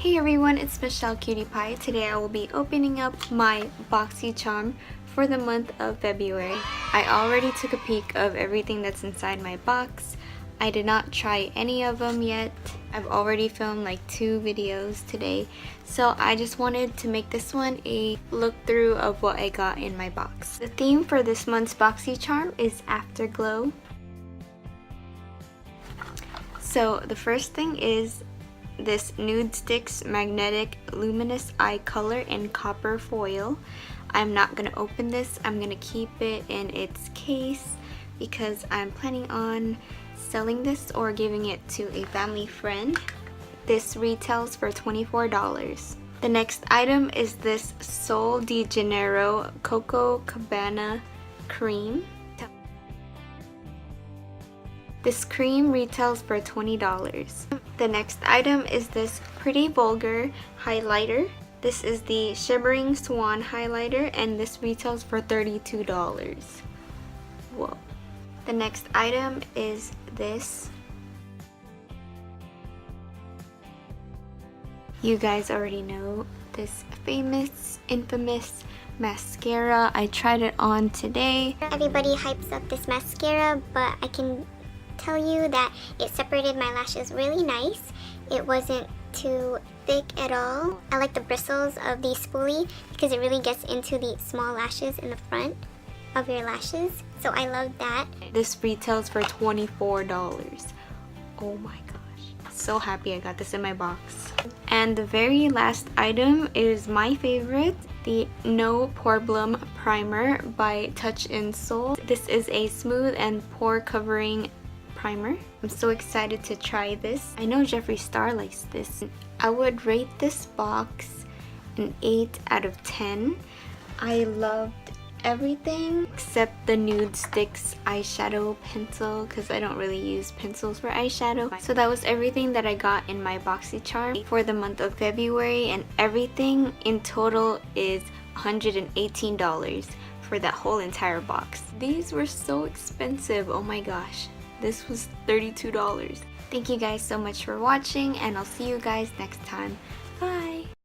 Hey everyone, it's MichelleCutiePie. Today I will be opening up my Boxycharm for the month of February. I already took a peek of everything that's inside my box. I did not try any of them yet. I've already filmed like 2 videos today, so I just wanted to make this one a look through of what I got in my box. The theme for this month's Boxycharm is Afterglow. So the first thing is this Nude Sticks Magnetic Luminous Eye Color in copper foil. I'm not going to open this. I'm going to keep it in its case because I'm planning on selling this or giving it to a family friend. This retails for $24. The next item is this Sol de Janeiro Coco Cabana cream. This cream retails for $20. The next item is this Pretty Vulgar highlighter. This is the Shimmering Swan highlighter and this retails for $32. Whoa. The next item is this. You guys already know this famous, infamous mascara. I tried it on today. Everybody hypes up this mascara, but I can tell you that it separated my lashes really nice. It wasn't too thick at all. I like the bristles of the spoolie because it really gets into the small lashes in the front of your lashes. So I love that. This retails for $24. Oh my gosh. So happy I got this in my box. And the very last item is my favorite, the No Problem Primer by Touch in Soul. This is a smooth and pore covering primer. I'm so excited to try this. I know Jeffree Star likes this. I would rate this box an 8 out of 10. I loved everything except the Nude Sticks eyeshadow pencil because I don't really use pencils for eyeshadow. So that was everything that I got in my Boxycharm for the month of February, and everything in total is $118 for that whole entire box. These were so expensive, oh my gosh. This was $32. Thank you guys so much for watching, and I'll see you guys next time. Bye!